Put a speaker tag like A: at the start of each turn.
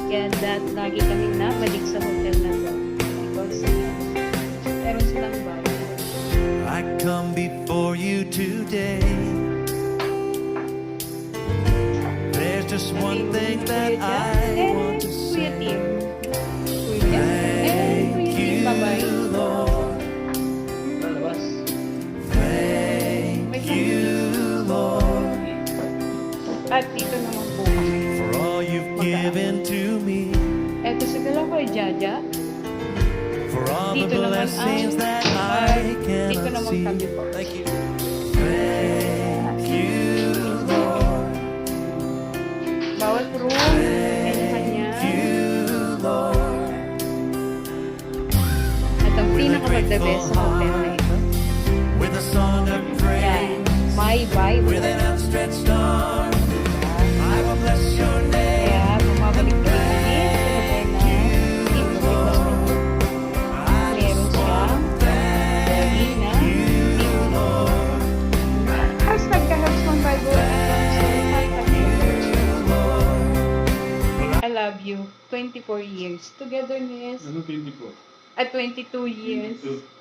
A: Kaya lagi kaming nabalik sa hotel na to. Because meron silang bahay.
B: I come before you today. There's just one thing that I want to
A: Kuya
B: say.
A: Tim. Kuya Tim, bye-bye.
B: Lord. Thank you, Lord,
A: At dito naman po kami.
B: for all you've given to me,
A: Eto siguro ko Jaja.
B: for all the
A: Dito naman
B: blessings
A: ang
B: that I
A: dito
B: cannot
A: naman
B: see.
A: kami po.
B: Thank you. Thank you, Lord.
A: Bawat room, kanya-kanya.
B: Thank you, Lord.
A: At ang pinaka-the best sa hotel na ito.
B: With a song of
A: Yan.
B: praise,
A: My Bible.
B: with an outstretched arm, I will bless your name.
A: Kaya bumabalik kami ulit sa hotel na meron siyang kanina. Tapos nagka-helps ng Bible. I love you. 24 years. Togetherness.
C: Ano 24?
A: At 22 years.
C: 22.